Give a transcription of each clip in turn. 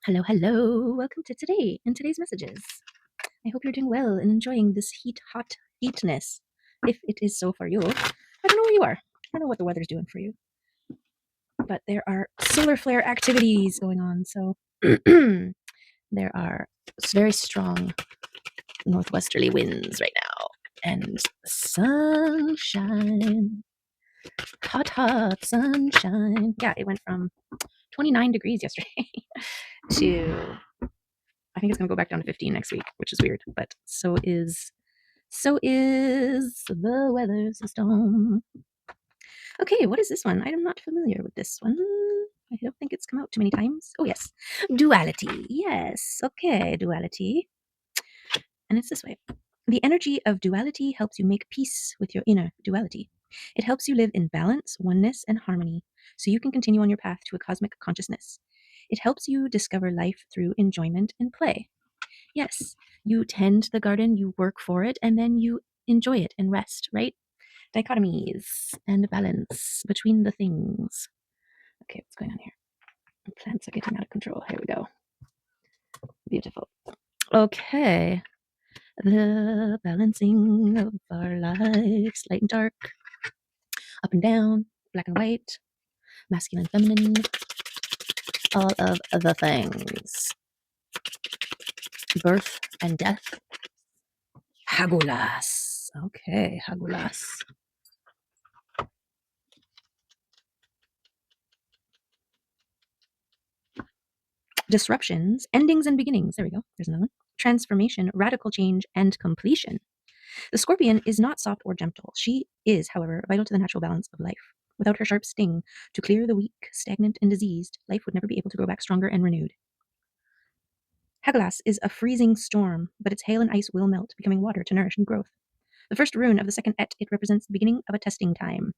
Hello, hello. Welcome to today and today's messages. I hope you're doing well and enjoying this hot heatness. If it is so for you, I don't know where you are. I don't know what the weather's doing for you, but there are solar flare activities going on. So there are very strong northwesterly winds right now and sunshine. Hot sunshine. Yeah, it went from 29 degrees yesterday to I think it's gonna go back down to 15 next week, which is weird, but so is the weather system. Okay, what is this one? I'm not familiar with this one. I don't think it's come out too many times. Oh yes, duality. Yes, okay, duality. And it's this way. The energy of duality helps you make peace with your inner duality. It helps you live in balance, oneness, and harmony so you can continue on your path to a cosmic consciousness. It helps you discover life through enjoyment and play. Yes, you tend the garden, you work for it, and then you enjoy it and rest, right? Dichotomies and balance between the things. Okay, what's going on here? The plants are getting out of control. Here we go. Beautiful. Okay. The balancing of our lives, light and dark, up and down, black and white, masculine, feminine, all of the things. Birth and death. Hagulas. Okay, Hagulas. Disruptions, endings and beginnings. There we go. There's another one. Transformation, radical change, and completion. The scorpion is not soft or gentle. She is, however, vital to the natural balance of life. Without her sharp sting to clear the weak, stagnant, and diseased, life would never be able to grow back stronger and renewed. Hagelas is a freezing storm, but its hail and ice will melt, becoming water to nourish new growth. The first rune of the second Et, it represents the beginning of a testing time.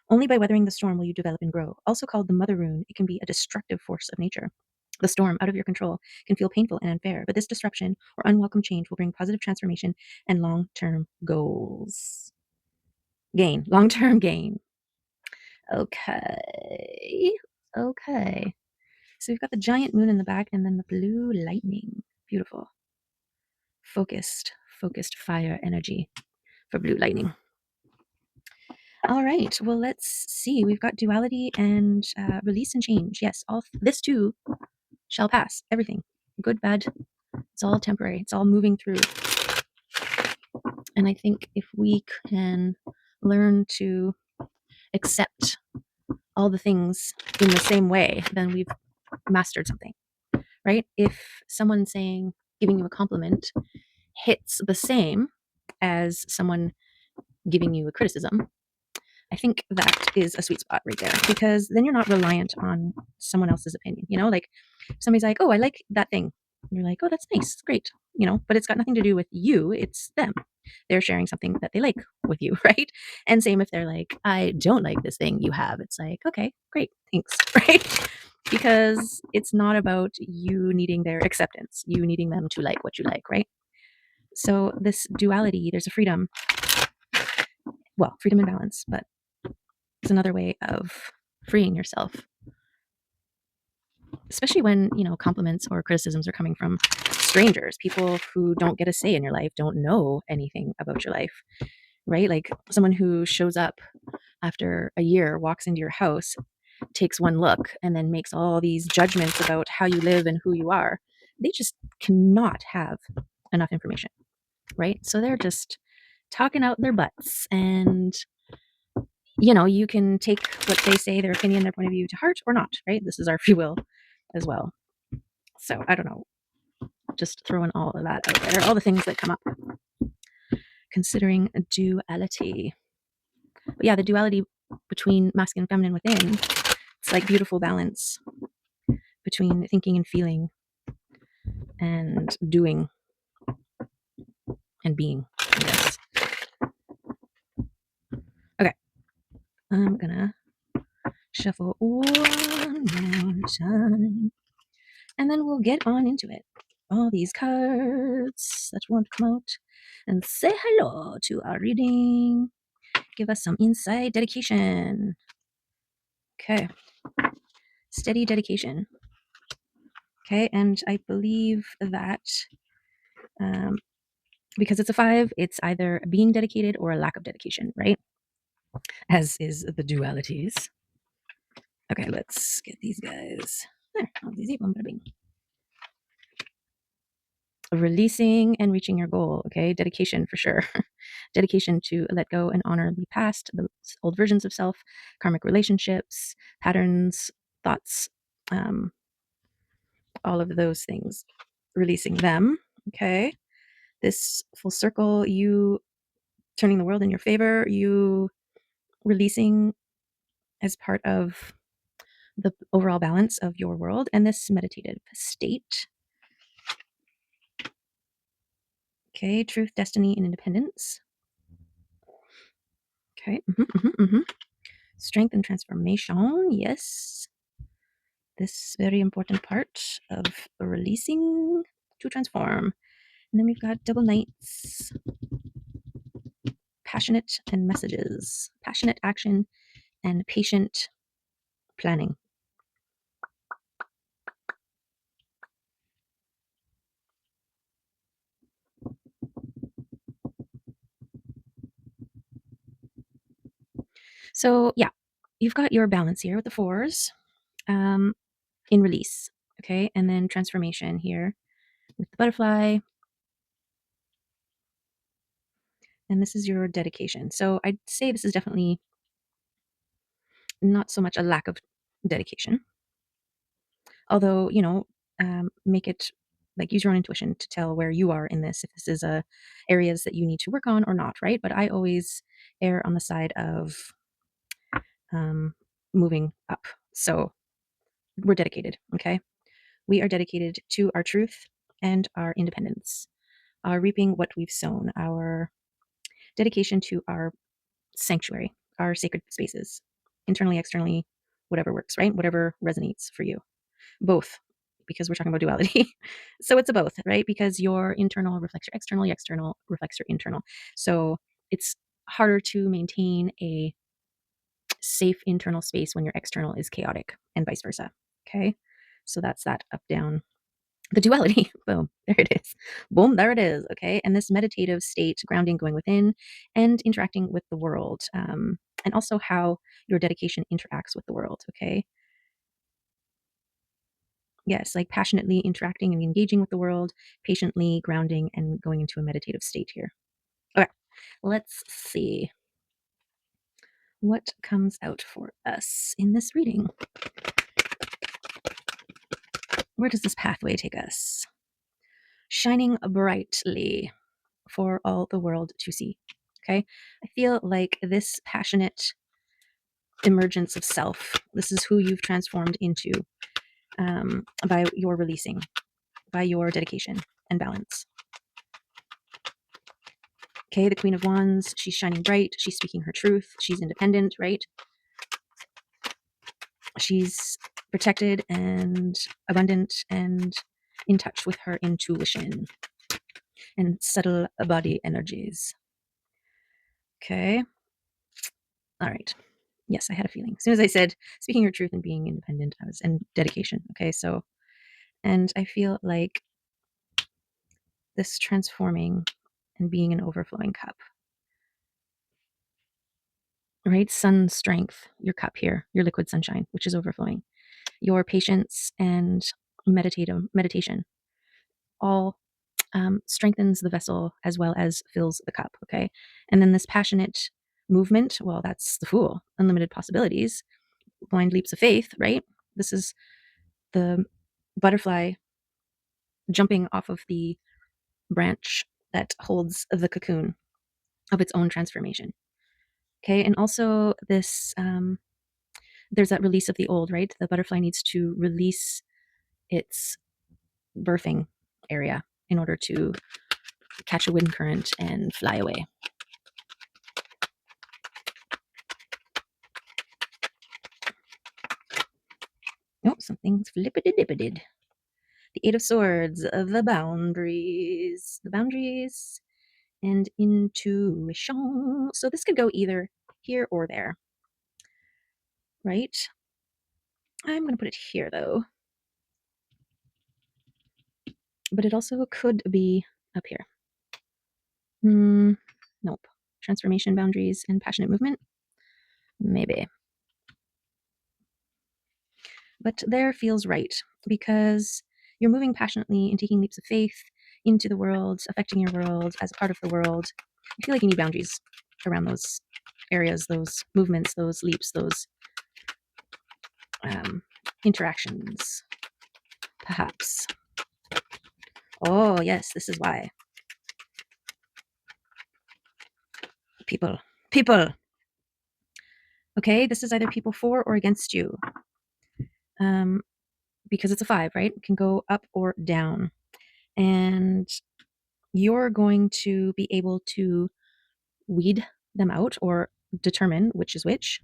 Only by weathering the storm will you develop and grow. Also called the mother rune, it can be a destructive force of nature. The storm, out of your control, can feel painful and unfair, but this disruption or unwelcome change will bring positive transformation and long-term goals. Gain, long-term gain. Okay. Okay. So we've got the giant moon in the back and then the blue lightning. Beautiful. Focused fire energy for blue lightning. All right. Well, let's see. We've got duality and release and change. Yes, all this too shall pass. Everything, good, bad, it's all temporary. It's all moving through. And I think if we can learn to accept all the things in the same way, then we've mastered something, right? If someone giving you a compliment hits the same as someone giving you a criticism, I think that is a sweet spot right there, because then you're not reliant on someone else's opinion. Like somebody's like, oh, I like that thing. And you're like, oh, that's nice. Great. But it's got nothing to do with you. It's them. They're sharing something that they like with you, right? And same if they're like, I don't like this thing you have. It's like, okay, great. Thanks. Right? Because it's not about you needing their acceptance, you needing them to like what you like, right? So this duality, there's a freedom. Well, freedom and balance, but it's another way of freeing yourself, especially when compliments or criticisms are coming from strangers, people who don't get a say in your life, don't know anything about your life, right? Like someone who shows up after a year, walks into your house, takes one look, and then makes all these judgments about how you live and who you are. They just cannot have enough information, right? So they're just talking out their butts, and you can take what they say, their opinion, their point of view to heart or not, right? This is our free will as well. So I don't know, just throwing all of that out there, all the things that come up, considering duality. But yeah, the duality between masculine and feminine within, it's like beautiful balance between thinking and feeling and doing and being, I guess. Okay, I'm gonna shuffle one more time, and then we'll get on into it. All these cards that want to come out and say hello to our reading. Give us some insight, dedication. Okay. Steady dedication. Okay, and I believe that um, because it's a 5, it's either being dedicated or a lack of dedication, right? As is the dualities. Okay, let's get these guys. There, all easy, boom, bada bing. Releasing and reaching your goal. Okay, dedication for sure. Dedication to let go and honor the past, the old versions of self, karmic relationships, patterns, thoughts, um, all of those things. Releasing them. Okay, this full circle, you turning the world in your favor, you releasing as part of the overall balance of your world and this meditative state. Okay, truth, destiny, and independence. Okay, strength and transformation. Yes, this very important part of releasing to transform. And then we've got double knights, passionate and messages, passionate action and patient planning. So yeah, you've got your balance here with the 4s in release. Okay, and then transformation here with the butterfly. And this is your dedication. So I'd say this is definitely not so much a lack of dedication, although, make it like use your own intuition to tell where you are in this, if this is areas that you need to work on or not, right? But I always err on the side of um, moving up. So we're dedicated, okay? We are dedicated to our truth and our independence, our reaping what we've sown, our dedication to our sanctuary, our sacred spaces, internally, externally, whatever works, right? Whatever resonates for you. Both, because we're talking about duality. So it's a both, right? Because your internal reflects your external reflects your internal. So it's harder to maintain a safe internal space when your external is chaotic and vice versa. Okay. So that's that up down the duality. Boom, there it is. Boom, there it is. Okay. And this meditative state, grounding, going within, and interacting with the world. And also how your dedication interacts with the world. Okay. Yes, like passionately interacting and engaging with the world, patiently grounding and going into a meditative state here. Okay, let's see what comes out for us in this reading. Where does this pathway take us? Shining brightly for all the world to see. Okay, I feel like this passionate emergence of self, this is who you've transformed into by your releasing, by your dedication and balance. Okay, the Queen of Wands, she's shining bright. She's speaking her truth. She's independent, right? She's protected and abundant and in touch with her intuition and subtle body energies. Okay. All right. Yes, I had a feeling. As soon as I said speaking your truth and being independent, I was and dedication. Okay. So, and I feel like this transforming and being an overflowing cup, right? Sun strength, your cup here, your liquid sunshine, which is overflowing. Your patience and meditation all strengthens the vessel as well as fills the cup. Okay. And then this passionate movement, well, that's the Fool, unlimited possibilities, blind leaps of faith, right? This is the butterfly jumping off of the branch that holds the cocoon of its own transformation. Okay. And also this, there's that release of the old, right? The butterfly needs to release its birthing area in order to catch a wind current and fly away. Oh, something's flippity-dippity. The Eight of Swords, the boundaries. The boundaries and intuition. So this could go either here or there, right? I'm going to put it here, though. But it also could be up here. Nope. Transformation, boundaries, and passionate movement? Maybe. But there feels right because you're moving passionately and taking leaps of faith into the world, affecting your world as a part of the world. I feel like you need boundaries around those areas, those movements, those leaps, those interactions, perhaps. Oh, yes, this is why. People. People. Okay, this is either people for or against you. Because it's a 5, right? It can go up or down. And you're going to be able to weed them out or determine which is which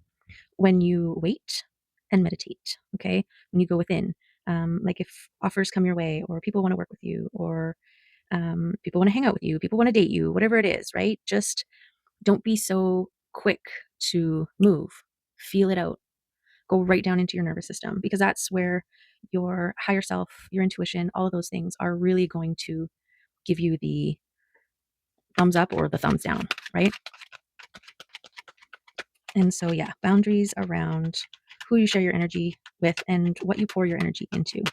when you wait and meditate. Okay, when you go within, like if offers come your way, or people want to work with you, or people want to hang out with you, people want to date you, whatever it is, right? Just don't be so quick to move. Feel it out. Go right down into your nervous system, because that's where your higher self, your intuition, all of those things are really going to give you the thumbs up or the thumbs down, right? And so, yeah, boundaries around who you share your energy with and what you pour your energy into,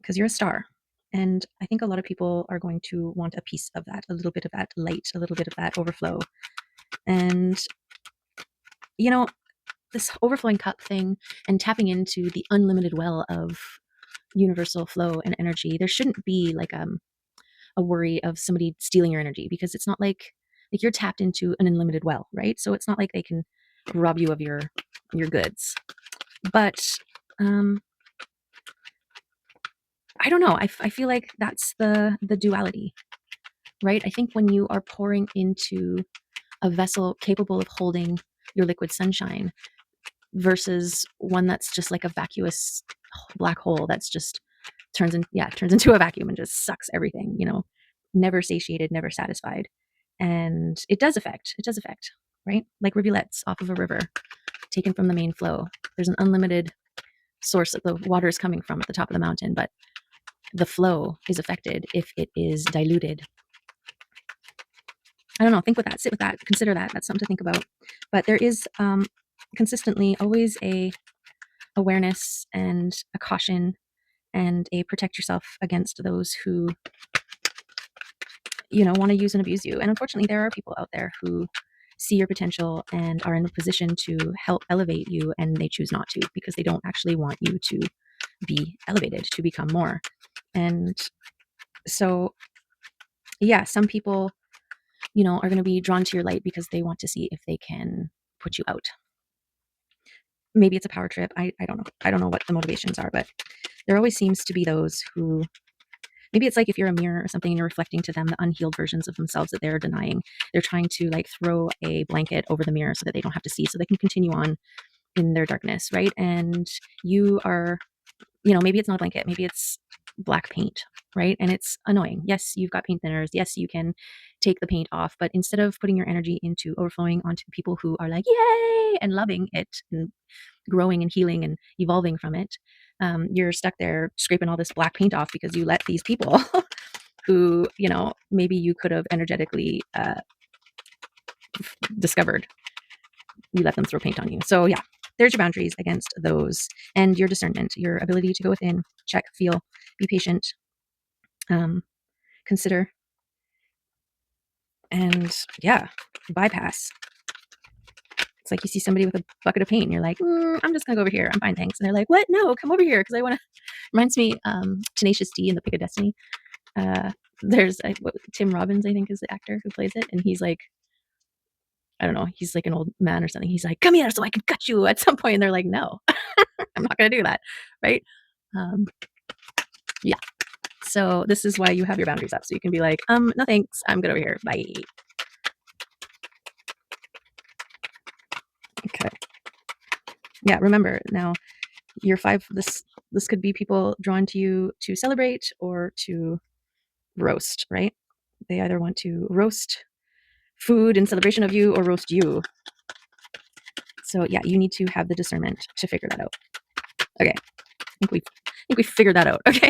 because you're a star. And I think a lot of people are going to want a piece of that, a little bit of that light, a little bit of that overflow. And, you know, this overflowing cup thing and tapping into the unlimited well of universal flow and energy, there shouldn't be like a worry of somebody stealing your energy, because it's not like you're tapped into an unlimited well, right? So it's not like they can rob you of your goods. But I don't know. I feel like that's the duality, right? I think when you are pouring into a vessel capable of holding your liquid sunshine versus one that's just like a vacuous black hole that's just turns into a vacuum and just sucks everything, never satiated, never satisfied. And it does affect, right? Like rivulets off of a river taken from the main flow. There's an unlimited source that the water is coming from at the top of the mountain, but the flow is affected if it is diluted. I don't know. Think with that, sit with that, consider that. That's something to think about. But there is consistently always a awareness and a caution and a protect yourself against those who want to use and abuse you. And unfortunately, there are people out there who see your potential and are in a position to help elevate you, and they choose not to because they don't actually want you to be elevated, to become more. And so, yeah, some people, are going to be drawn to your light because they want to see if they can put you out. Maybe it's a power trip. I don't know. I don't know what the motivations are, but there always seems to be those who, maybe it's like if you're a mirror or something and you're reflecting to them the unhealed versions of themselves that they're denying. They're trying to like throw a blanket over the mirror so that they don't have to see, so they can continue on in their darkness, right? And you are, maybe it's not a blanket, maybe it's black paint, right? And it's annoying. Yes, you've got paint thinners. Yes, you can take the paint off, but instead of putting your energy into overflowing onto people who are like, yay, and loving it and growing and healing and evolving from it, you're stuck there scraping all this black paint off because you let these people who, maybe you could have energetically discovered, you let them throw paint on you. So yeah, there's your boundaries against those, and your discernment, your ability to go within, check, feel, be patient, consider, and yeah, bypass. It's like you see somebody with a bucket of paint and you're like, I'm just gonna go over here, I'm fine, thanks. And they're like, what? No, come over here because I want to. Reminds me, Tenacious D in The Pick of Destiny. There's Tim Robbins, I think, is the actor who plays it, and he's like, I don't know, he's like an old man or something. He's like, come here so I can cut you at some point. And they're like, no, I'm not going to do that. Right. Yeah. So this is why you have your boundaries up. So you can be like, no, thanks. I'm good over here. Bye. Okay. Yeah. Remember now, your 5, this could be people drawn to you to celebrate or to roast, right? They either want to roast food in celebration of you or roast you. So yeah, you need to have the discernment to figure that out. Okay. I think we figured that out. Okay.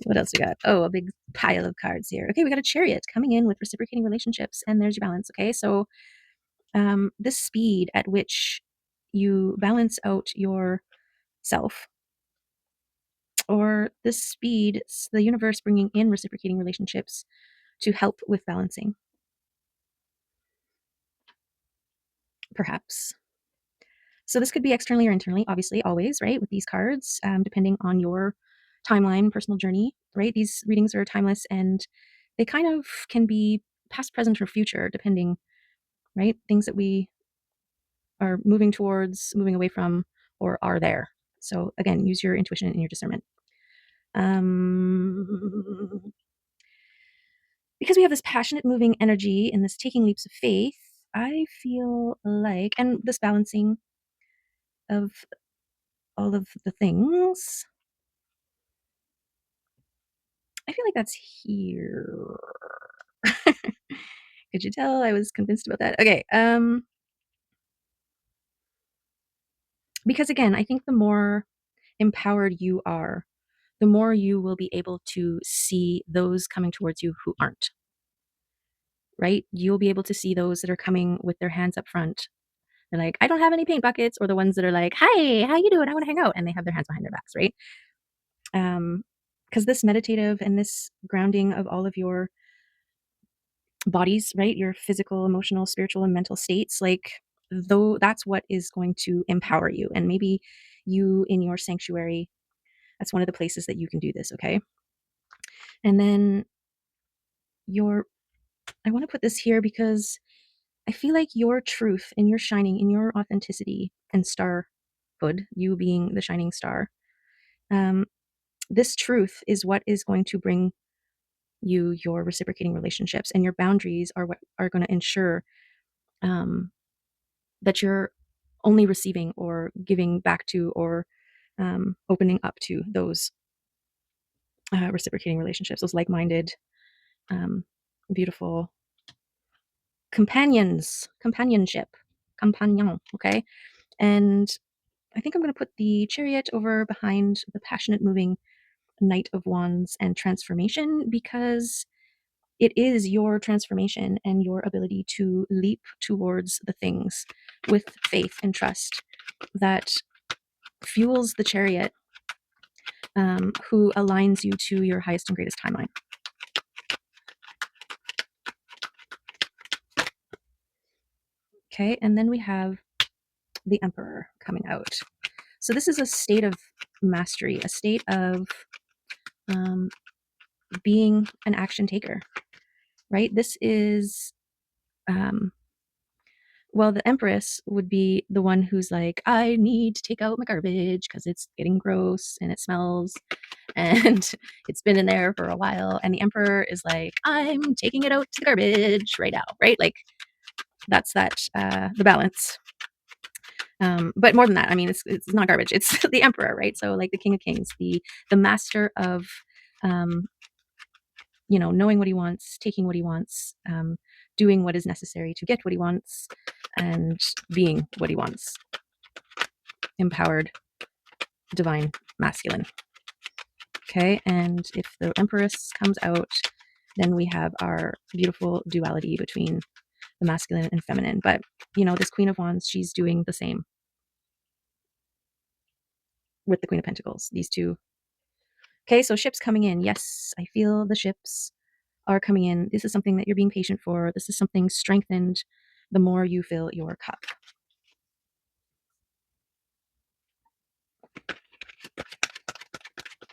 What else we got? Oh, a big pile of cards here. Okay, we got a Chariot coming in with reciprocating relationships, and there's your balance. Okay, so this speed at which you balance out yourself, or this speed, the universe bringing in reciprocating relationships to help with balancing, perhaps. So this could be externally or internally, obviously, always, right, with these cards, depending on your timeline, personal journey, right? These readings are timeless, and they kind of can be past, present, or future, depending, right? Things that we are moving towards, moving away from, or are there. So again, use your intuition and your discernment. Because we have this passionate moving energy and this taking leaps of faith, I feel like, and this balancing of all of the things, I feel like that's here. Could you tell I was convinced about that? Okay. Because again, I think the more empowered you are, the more you will be able to see those coming towards you who aren't, right? You'll be able to see those that are coming with their hands up front. They're like, I don't have any paint buckets, or the ones that are like, hi, how you doing? I want to hang out. And they have their hands behind their backs, right? Because this meditative and this grounding of all of your bodies, right? Your physical, emotional, spiritual, and mental states, like, though that's what is going to empower you. And maybe you in your sanctuary, that's one of the places that you can do this, okay? And then I want to put this here because I feel like your truth and your shining and your authenticity and starhood, you being the shining star, um, this truth is what is going to bring you your reciprocating relationships, and your boundaries are what are going to ensure um, that you're only receiving or giving back to, or opening up to those reciprocating relationships, those like-minded, beautiful companionship, compagnon. Okay, and I think I'm going to put the Chariot over behind the passionate moving Knight of Wands and transformation, because it is your transformation and your ability to leap towards the things with faith and trust that fuels the Chariot, who aligns you to your highest and greatest timeline. Okay, and then we have the Emperor coming out. So this is a state of mastery, a state of being an action taker, right? This is, well, the Empress would be the one who's like, I need to take out my garbage because it's getting gross and it smells and it's been in there for a while. And the Emperor is like, I'm taking it out to the garbage right now, right? Like, that's the balance. But more than that, I mean, it's not garbage. It's the Emperor, right? So like the King of Kings, the master of, knowing what he wants, taking what he wants, doing what is necessary to get what he wants, and being what he wants. Empowered, divine, masculine. Okay, and if the Empress comes out, then we have our beautiful duality between the masculine and feminine. But, this Queen of Wands, she's doing the same with the Queen of Pentacles, these two. Okay, so ships coming in. Yes, I feel the ships are coming in. This is something that you're being patient for. This is something strengthened the more you fill your cup.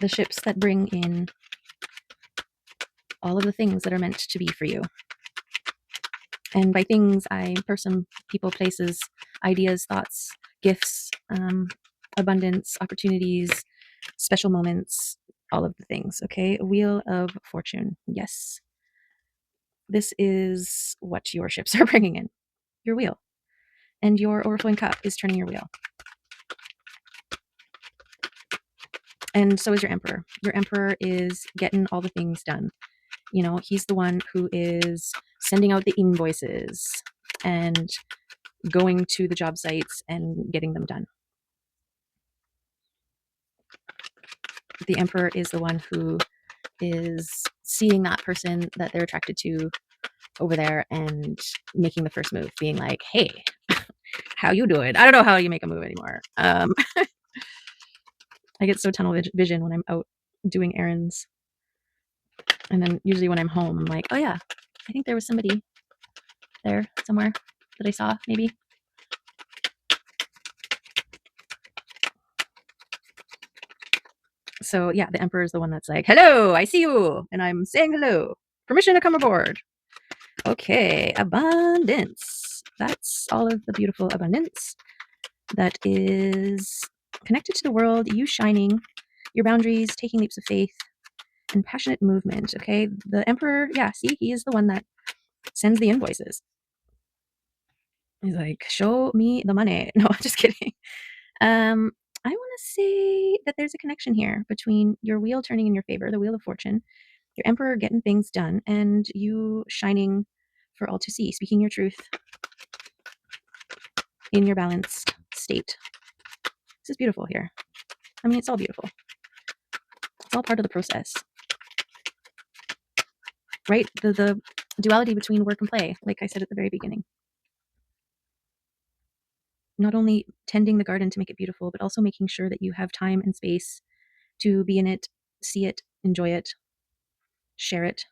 The ships that bring in all of the things that are meant to be for you. And by things, I person, people, places, ideas, thoughts, gifts, abundance, opportunities, special moments, all of the things. Okay, Wheel of Fortune. Yes, this is what your ships are bringing in. Your wheel. And your overflowing cup is turning your wheel. And so is your Emperor. Your Emperor is getting all the things done. He's the one who is sending out the invoices and going to the job sites and getting them done. The Emperor is the one who is seeing that person that they're attracted to over there and making the first move, being like, hey, how you doing? I don't know how you make a move anymore. I get so tunnel vision when I'm out doing errands. And then usually when I'm home, I'm like, oh yeah, I think there was somebody there somewhere that I saw, maybe. So yeah, the Emperor is the one that's like, hello, I see you, and I'm saying hello. Permission to come aboard. Okay, abundance. That's all of the beautiful abundance that is connected to the world, you shining, your boundaries, taking leaps of faith, and passionate movement. Okay, the Emperor, yeah, see, he is the one that sends the invoices. He's like, show me the money. No, I'm just kidding. I want to say that there's a connection here between your wheel turning in your favor, the wheel of fortune, your Emperor getting things done, and you shining for all to see, speaking your truth in your balanced state. This is beautiful here. I mean, it's all beautiful. It's all part of the process, right? The duality between work and play, like I said at the very beginning. Not only tending the garden to make it beautiful, but also making sure that you have time and space to be in it, see it, enjoy it, share it,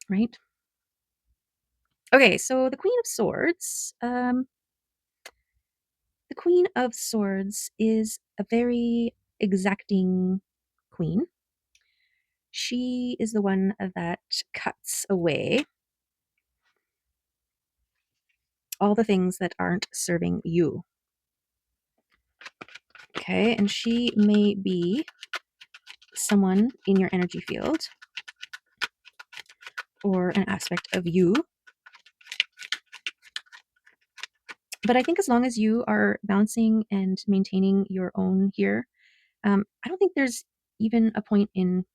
right? Okay, so the Queen of Swords. The Queen of Swords is a very exacting queen. She is the one that cuts away all the things that aren't serving you. Okay, and she may be someone in your energy field or an aspect of you. But I think as long as you are balancing and maintaining your own here, I don't think there's even a point in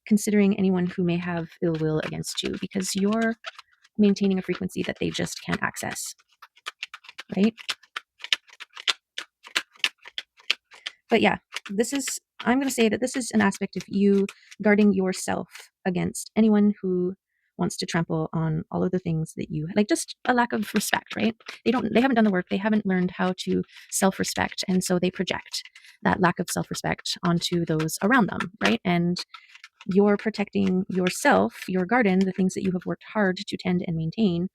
considering anyone who may have ill will against you because you're maintaining a frequency that they just can't access, right? But yeah, I'm going to say that this is an aspect of you guarding yourself against anyone who wants to trample on all of the things that you like, just a lack of respect, right? They haven't done the work. They haven't learned how to self-respect. And so they project that lack of self-respect onto those around them, right? And you're protecting yourself, your garden, the things that you have worked hard to tend and maintain.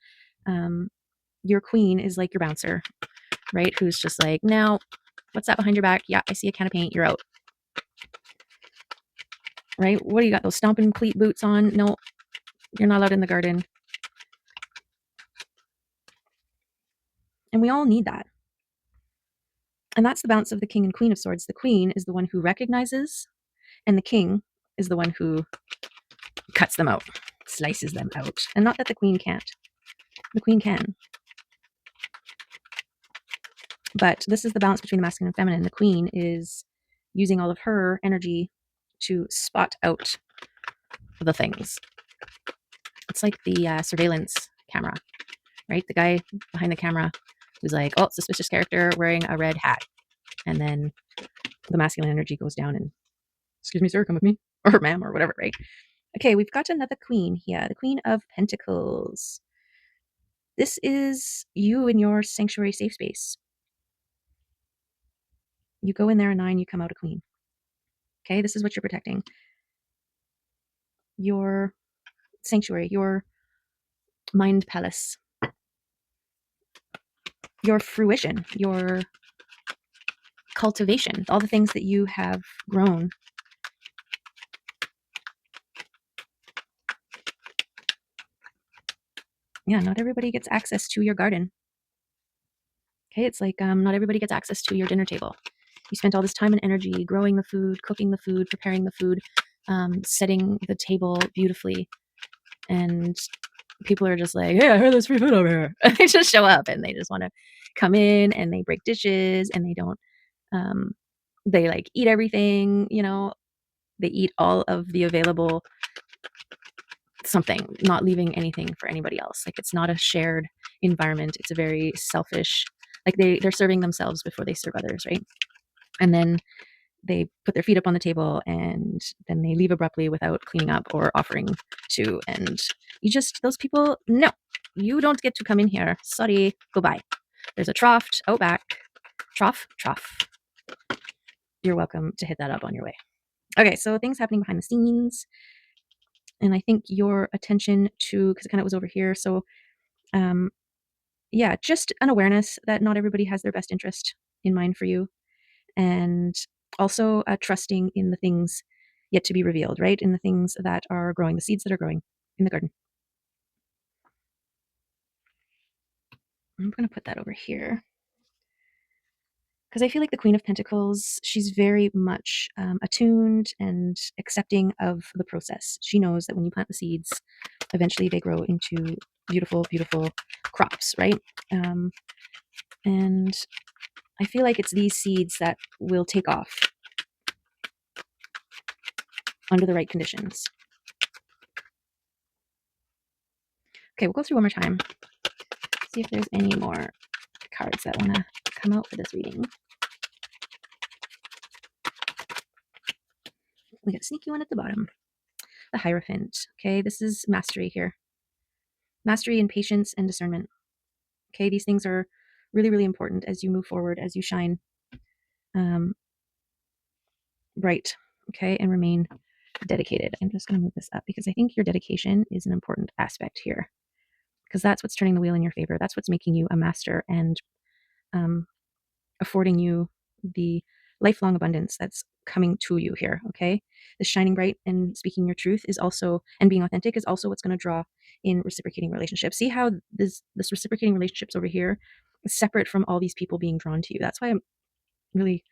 Your queen is like your bouncer, right? Who's just like, now, what's that behind your back? Yeah, I see a can of paint. You're out. Right? What do you got? Those stomping cleat boots on? No, you're not allowed in the garden. And we all need that. And that's the balance of the King and Queen of Swords. The Queen is the one who recognizes, and the King is the one who cuts them out, slices them out. And not that the Queen can't. The Queen can. But this is the balance between the masculine and feminine. The Queen is using all of her energy to spot out the things. It's like the surveillance camera, right? The guy behind the camera who's like, oh, suspicious character wearing a red hat. And then the masculine energy goes down and, excuse me, sir, come with me. Or ma'am, or whatever, right? Okay, we've got another queen here, the Queen of Pentacles. This is you in your sanctuary safe space. You go in there a 9, you come out a queen. Okay, this is what you're protecting. Your sanctuary, your mind palace, your fruition, your cultivation, all the things that you have grown. Yeah, not everybody gets access to your garden. Okay, it's like not everybody gets access to your dinner table. You spent all this time and energy growing the food, cooking the food, preparing the food, setting the table beautifully. And people are just like, hey, I heard there's free food over here. And they just show up and they just want to come in and they break dishes and they don't, they like eat everything, you know, they eat all of the available something, not leaving anything for anybody else. Like it's not a shared environment. It's a very selfish, like they're serving themselves before they serve others, right? And then they put their feet up on the table and then they leave abruptly without cleaning up or offering to. And you just, those people, no, you don't get to come in here. Sorry, goodbye. There's a trough out back. Trough. You're welcome to hit that up on your way. Okay, so things happening behind the scenes. And I think your attention to, because it kind of was over here. So, yeah, just an awareness that not everybody has their best interest in mind for you. And also trusting in the things yet to be revealed, right? In the things that are growing, the seeds that are growing in the garden. I'm going to put that over here because I feel like the Queen of Pentacles, she's very much attuned and accepting of the process. She knows that when you plant the seeds, eventually they grow into beautiful, beautiful crops, right? And I feel like it's these seeds that will take off under the right conditions. Okay, we'll go through one more time. See if there's any more cards that want to come out for this reading. We got a sneaky one at the bottom. The Hierophant. Okay, this is mastery here. Mastery and patience and discernment. Okay, these things are really, really important as you move forward, as you shine bright, okay, and remain dedicated. I'm just going to move this up because I think your dedication is an important aspect here because that's what's turning the wheel in your favor. That's what's making you a master and affording you the lifelong abundance that's coming to you here. Okay, the shining bright and speaking your truth is also, and being authentic is also what's going to draw in reciprocating relationships. See how this reciprocating relationships over here is separate from all these people being drawn to you. That's why I'm really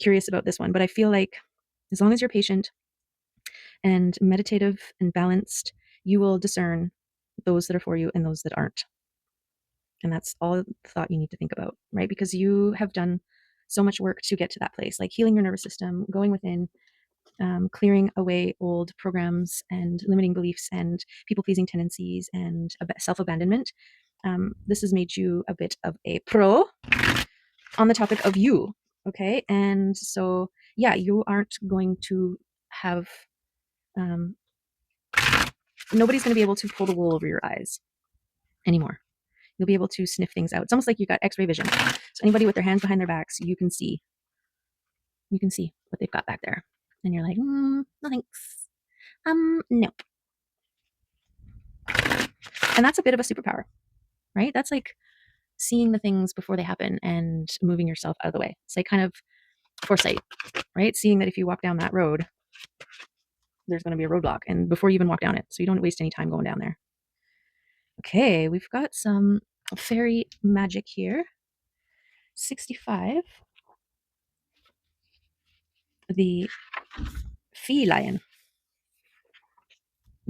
curious about this one. But I feel like as long as you're patient and meditative and balanced, you will discern those that are for you and those that aren't. And that's all the thought you need to think about, right? Because you have done so much work to get to that place, like healing your nervous system, going within, clearing away old programs and limiting beliefs and people pleasing tendencies and self abandonment. This has made you a bit of a pro on the topic of you. Okay. And so, yeah, you aren't going to have, nobody's going to be able to pull the wool over your eyes anymore. You'll be able to sniff things out. It's almost like you got x-ray vision. So anybody with their hands behind their backs, you can see what they've got back there. And you're like, no thanks. No. And that's a bit of a superpower, right? That's like seeing the things before they happen and moving yourself out of the way. It's like kind of foresight, right? Seeing that if you walk down that road, there's going to be a roadblock and before you even walk down it. So you don't waste any time going down there. Okay, we've got some fairy magic here. 65. The feline.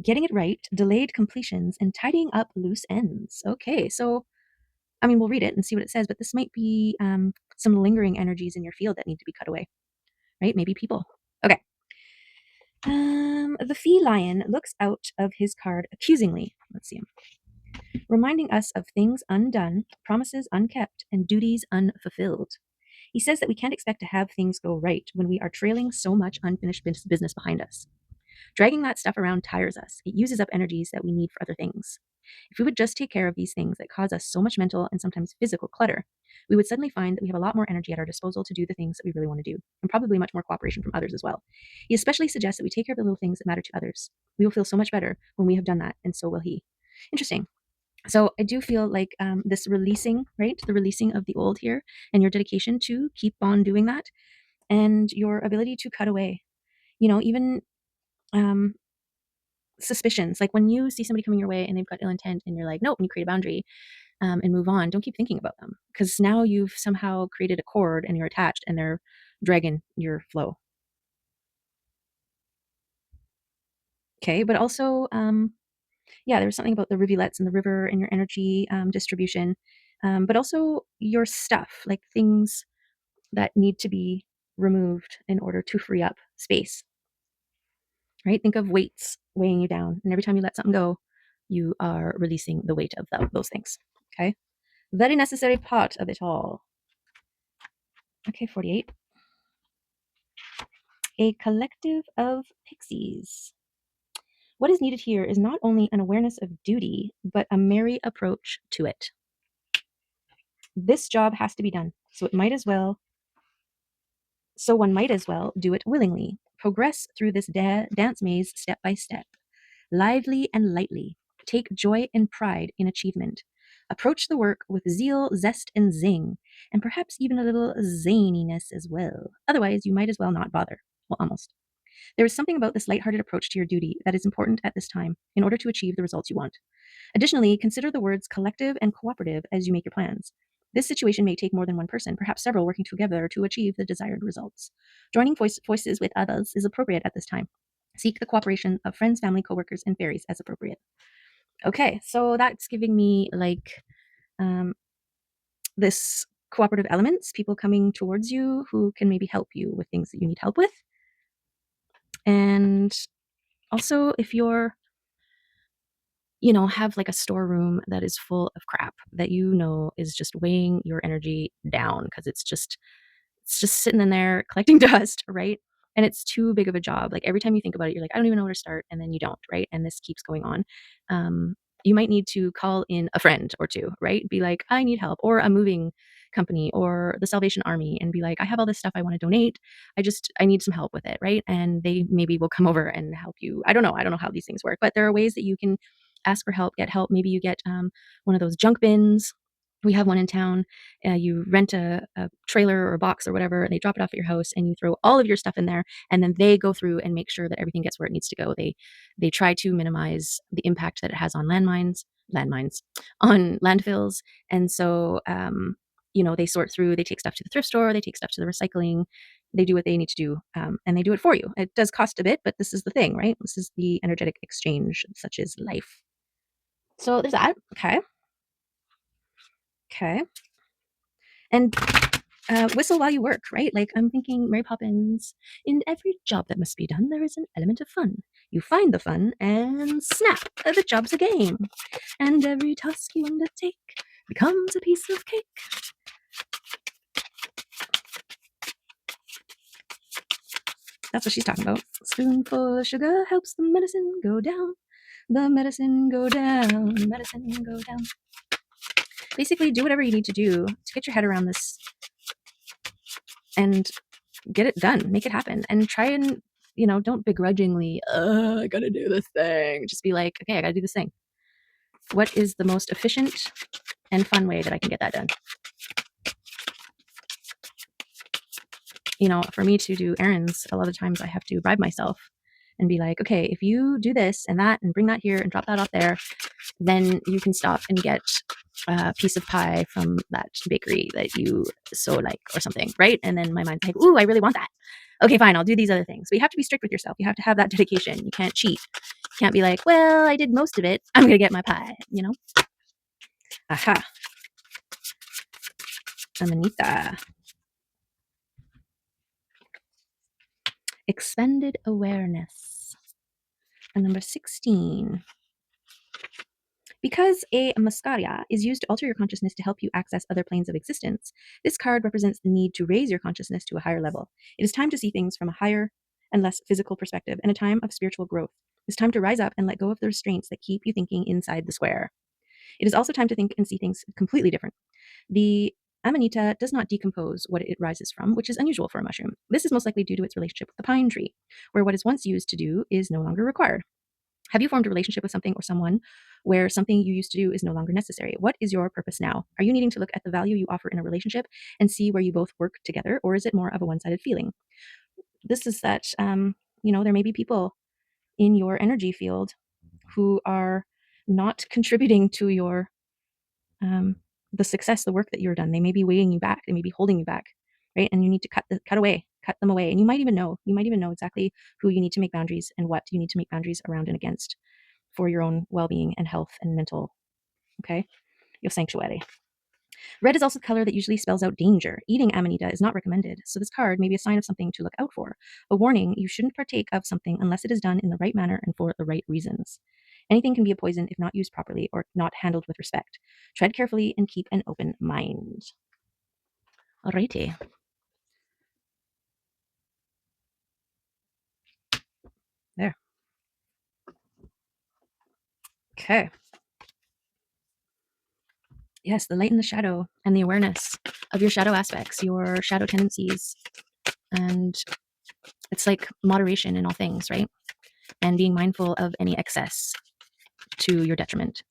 Getting it right, delayed completions, and tidying up loose ends. Okay, so I mean, we'll read it and see what it says, but this might be some lingering energies in your field that need to be cut away, right? Maybe people. Okay. The feline looks out of his card accusingly. Let's see him. Reminding us of things undone, promises unkept, and duties unfulfilled. He says that we can't expect to have things go right when we are trailing so much unfinished business behind us. Dragging that stuff around tires us. It uses up energies that we need for other things. If we would just take care of these things that cause us so much mental and sometimes physical clutter, we would suddenly find that we have a lot more energy at our disposal to do the things that we really want to do, and probably much more cooperation from others as well. He especially suggests that we take care of the little things that matter to others. We will feel so much better when we have done that, and so will he. Interesting. So I do feel like this releasing, right? The releasing of the old here and your dedication to keep on doing that and your ability to cut away, even um, suspicions. Like when you see somebody coming your way and they've got ill intent and you're like, nope, and you create a boundary and move on, don't keep thinking about them because now you've somehow created a cord and you're attached and they're dragging your flow. Okay. But also, yeah, there was something about the rivulets and the river and your energy distribution, but also your stuff, like things that need to be removed in order to free up space, right? Think of weights weighing you down. And every time you let something go, you are releasing the weight of those things. Okay. Very necessary part of it all. Okay, 48. A collective of pixies. What is needed here is not only an awareness of duty, but a merry approach to it. This job has to be done, so one might as well do it willingly. Progress through this dance maze step by step, lively and lightly. Take joy and pride in achievement. Approach the work with zeal, zest, and zing, and perhaps even a little zaniness as well. Otherwise, you might as well not bother. Well, almost. There is something about this lighthearted approach to your duty that is important at this time in order to achieve the results you want. Additionally, consider the words collective and cooperative as you make your plans. This situation may take more than one person, perhaps several, working together to achieve the desired results. Joining voices with others is appropriate at this time. Seek the cooperation of friends, family, coworkers, and fairies as appropriate. Okay, so that's giving me like um, this cooperative elements, people coming towards you who can maybe help you with things that you need help with. And also, if you're have like a storeroom that is full of crap that is just weighing your energy down because it's just sitting in there collecting dust, right? And it's too big of a job. Like every time you think about it, you're like, I don't even know where to start, and then you don't, right? And this keeps going on. You might need to call in a friend or two, right? Be like, I need help, or a moving company or the Salvation Army, and be like, I have all this stuff I want to donate. I need some help with it, right? And they maybe will come over and help you. I don't know. I don't know how these things work, but there are ways that you can ask for help, get help. Maybe you get one of those junk bins. We have one in town. You rent a trailer or a box or whatever, and they drop it off at your house, and you throw all of your stuff in there, and then they go through and make sure that everything gets where it needs to go. They try to minimize the impact that it has on landmines, on landfills, and so they sort through. They take stuff to the thrift store. They take stuff to the recycling. They do what they need to do, and they do it for you. It does cost a bit, but this is the thing, right? This is the energetic exchange, such as life. So there's that. Okay. Okay. And whistle while you work, right? Like I'm thinking Mary Poppins. In every job that must be done, there is an element of fun. You find the fun and snap, the job's a game. And every task you undertake becomes a piece of cake. That's what she's talking about. Spoonful of sugar helps the medicine go down. The medicine go down. Medicine go down. Basically, do whatever you need to do to get your head around this and get it done, make it happen, and try and, don't begrudgingly, I gotta do this thing. Just be like, okay, I gotta do this thing. What is the most efficient and fun way that I can get that done? For me to do errands, a lot of times I have to bribe myself and be like, okay, if you do this and that and bring that here and drop that off there, then you can stop and get a piece of pie from that bakery that you so like or something, right? And then my mind's like, ooh, I really want that. Okay, fine, I'll do these other things. But you have to be strict with yourself. You have to have that dedication. You can't cheat. You can't be like, well, I did most of it. I'm going to get my pie. Aha. Amanita. Expanded awareness. And number 16. Because a mascaria is used to alter your consciousness to help you access other planes of existence, this card represents the need to raise your consciousness to a higher level. It is time to see things from a higher and less physical perspective, and a time of spiritual growth. It's time to rise up and let go of the restraints that keep you thinking inside the square. It is also time to think and see things completely different. The Amanita does not decompose what it rises from, which is unusual for a mushroom. This is most likely due to its relationship with the pine tree, where what is once used to do is no longer required. Have you formed a relationship with something or someone where something you used to do is no longer necessary? What is your purpose now? Are you needing to look at the value you offer in a relationship and see where you both work together, or is it more of a one-sided feeling? This is that, there may be people in your energy field who are not contributing to your the success, the work that you're done. They may be weighing you back. They may be holding you back, right? And you need to cut them away. And you might even know exactly who you need to make boundaries and what you need to make boundaries around and against for your own well-being and health and mental, okay, your sanctuary. Red is also the color that usually spells out danger. Eating Amanita is not recommended, so this card may be a sign of something to look out for. A warning, you shouldn't partake of something unless it is done in the right manner and for the right reasons. Anything can be a poison if not used properly or not handled with respect. Tread carefully and keep an open mind. Alrighty. Okay. Yes, the light and the shadow and the awareness of your shadow aspects, your shadow tendencies. And it's like moderation in all things, right? And being mindful of any excess to your detriment.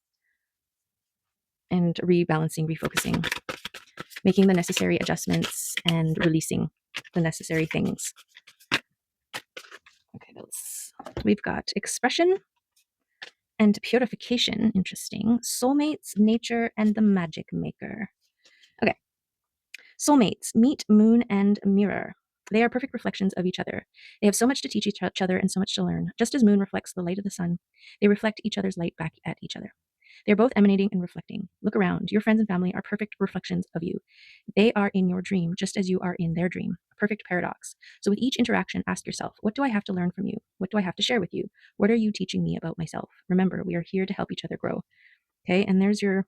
And rebalancing, refocusing, making the necessary adjustments and releasing the necessary things. Okay, we've got expression and purification. Interesting. Soulmates, nature, and the magic maker. Okay. Soulmates meet moon and mirror. They are perfect reflections of each other. They have so much to teach each other and so much to learn. Just as moon reflects the light of the sun, they reflect each other's light back at each other. They are both emanating and reflecting. Look around. Your friends and family are perfect reflections of you. They are in your dream just as you are in their dream. A perfect paradox. So with each interaction, ask yourself, what do I have to learn from you? What do I have to share with you? What are you teaching me about myself? Remember, we are here to help each other grow. Okay, and there's your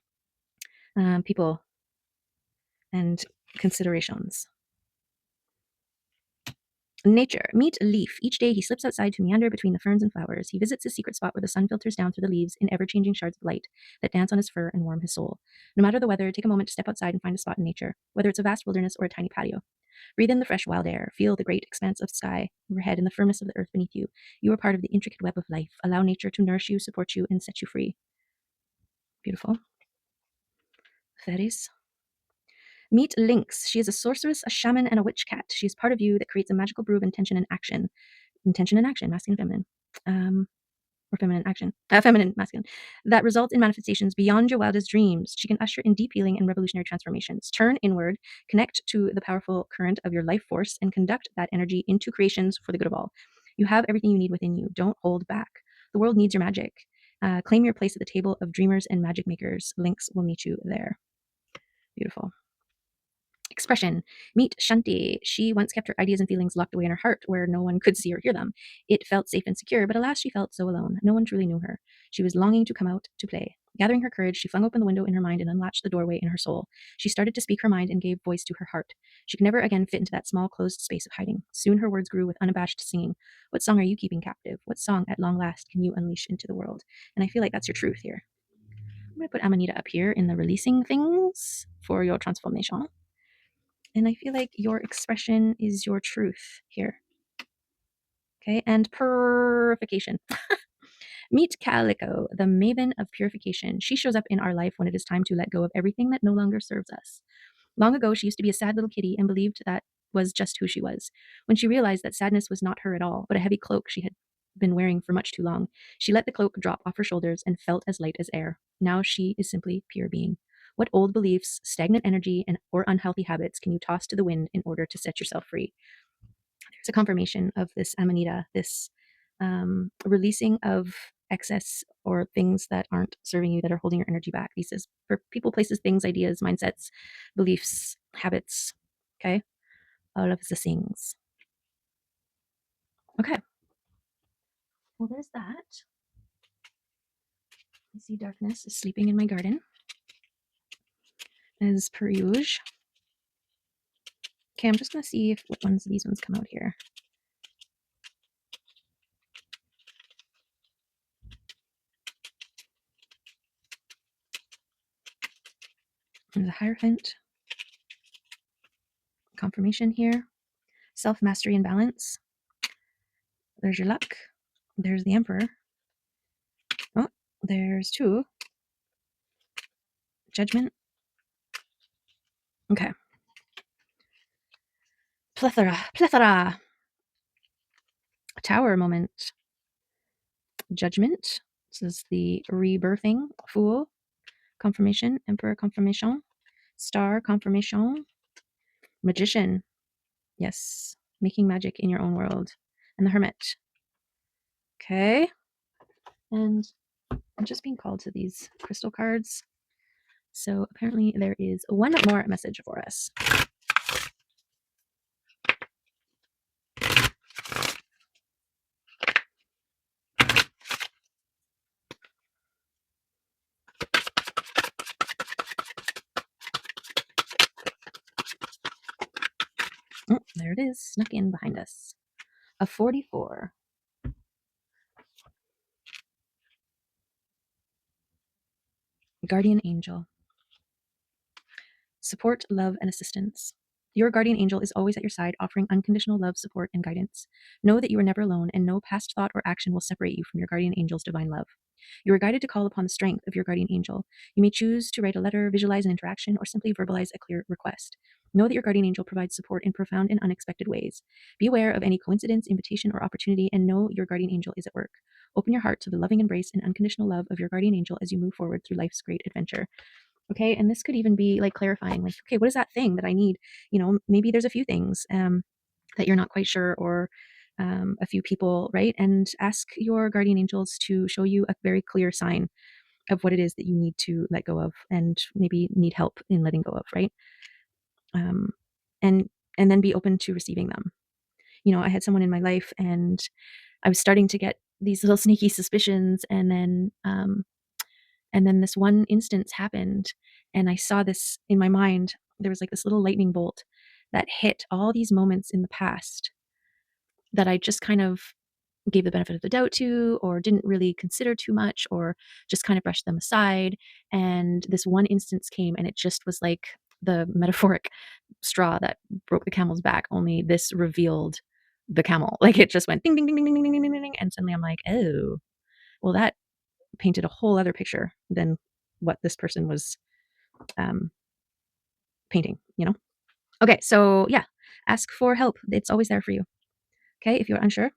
people and considerations. Nature. Meet Leaf. Each day he slips outside to meander between the ferns and flowers. He visits his secret spot where the sun filters down through the leaves in ever-changing shards of light that dance on his fur and warm his soul. No matter the weather, take a moment to step outside and find a spot in nature, whether it's a vast wilderness or a tiny patio. Breathe in the fresh wild air. Feel the great expanse of sky overhead and the firmness of the earth beneath you. You are part of the intricate web of life. Allow nature to nourish you, support you, and set you free. Beautiful. Fairies. Meet Lynx. She is a sorceress, a shaman, and a witch cat. She is part of you that creates a magical brew of intention and action. Intention and action, masculine and feminine. Or feminine action, feminine, masculine, that results in manifestations beyond your wildest dreams. She can usher in deep healing and revolutionary transformations. Turn inward, connect to the powerful current of your life force, and conduct that energy into creations for the good of all. You have everything you need within you. Don't hold back. The world needs your magic. Claim your place at the table of dreamers and magic makers. Links will meet you there. Beautiful. Expression. Meet Shanti. She once kept her ideas and feelings locked away in her heart where no one could see or hear them. It felt safe and secure, but alas, she felt so alone. No one truly knew her. She was longing to come out to play. Gathering her courage, she flung open the window in her mind and unlatched the doorway in her soul. She started to speak her mind and gave voice to her heart. She could never again fit into that small, closed space of hiding. Soon her words grew with unabashed singing. What song are you keeping captive? What song, at long last, can you unleash into the world? And I feel like that's your truth here. I'm going to put Amanita up here in the releasing things for your transformation. And I feel like your expression is your truth here. Okay, and purification. Meet Calico, the maven of purification. She shows up in our life when it is time to let go of everything that no longer serves us. Long ago, she used to be a sad little kitty and believed that was just who she was. When she realized that sadness was not her at all, but a heavy cloak she had been wearing for much too long, she let the cloak drop off her shoulders and felt as light as air. Now she is simply pure being. What old beliefs, stagnant energy, or unhealthy habits can you toss to the wind in order to set yourself free? There's a confirmation of this Amanita, this releasing of excess or things that aren't serving you, that are holding your energy back. These is for people, places, things, ideas, mindsets, beliefs, habits. Okay, all of the things. Okay. Well, there's that. I see darkness is sleeping in my garden, as per usual. Okay, I'm just gonna see if what ones these ones come out here. There's a Hierophant. Confirmation here. Self-mastery and balance. There's your luck. There's the Emperor. Oh, there's two. Judgment. Okay. Plethora. Tower moment. Judgment. This is the rebirthing. Fool. Confirmation. Emperor confirmation. Star confirmation. Magician. Yes. Making magic in your own world. And the Hermit. Okay. And I'm just being called to these crystal cards. So apparently there is one more message for us. Oh, there it is, snuck in behind us. A 44. Guardian angel. Support, love, and assistance. Your guardian angel is always at your side, offering unconditional love, support, and guidance. Know that you are never alone, and no past thought or action will separate you from your guardian angel's divine love. You are guided to call upon the strength of your guardian angel. You may choose to write a letter, visualize an interaction, or simply verbalize a clear request. Know that your guardian angel provides support in profound and unexpected ways. Be aware of any coincidence, invitation, or opportunity, and know your guardian angel is at work. Open your heart to the loving embrace and unconditional love of your guardian angel as you move forward through life's great adventure. Okay. And this could even be like clarifying, like, okay, what is that thing that I need? Maybe there's a few things that you're not quite sure, or a few people, right? And ask your guardian angels to show you a very clear sign of what it is that you need to let go of and maybe need help in letting go of, right? Um, and and then be open to receiving them. I had someone in my life, and I was starting to get these little sneaky suspicions, and then this one instance happened, and I saw this in my mind. There was like this little lightning bolt that hit all these moments in the past that I just kind of gave the benefit of the doubt to, or didn't really consider too much, or just kind of brushed them aside. And this one instance came, and it just was like the metaphoric straw that broke the camel's back, only this revealed the camel. Like it just went ding, ding, ding, ding, ding, ding, ding, ding, ding. And suddenly I'm like, oh, well, that painted a whole other picture than what this person was um, painting, Okay, so yeah, ask for help. It's always there for you. Okay, if you're unsure.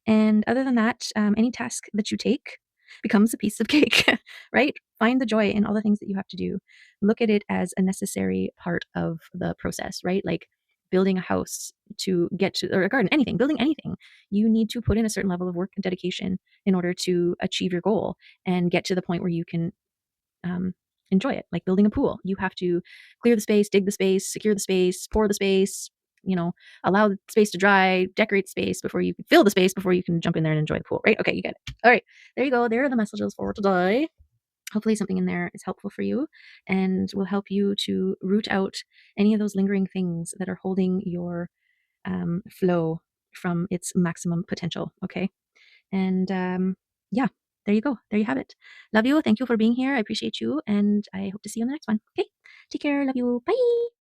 And other than that, any task that you take becomes a piece of cake, right? Find the joy in all the things that you have to do. Look at it as a necessary part of the process, right? Like building a house to get to, or a garden, anything, building anything. You need to put in a certain level of work and dedication in order to achieve your goal and get to the point where you can um, enjoy it. Like building a pool, you have to clear the space, dig the space, secure the space, pour the space, you know, allow the space to dry, decorate the space before you can fill the space before you can jump in there and enjoy the pool, right? Okay, you get it. All right, there you go. There are the messages for today. Hopefully, something in there is helpful for you and will help you to root out any of those lingering things that are holding your flow from its maximum potential. Okay. And yeah, there you go. There you have it. Love you. Thank you for being here. I appreciate you. And I hope to see you on the next one. Okay. Take care. Love you. Bye.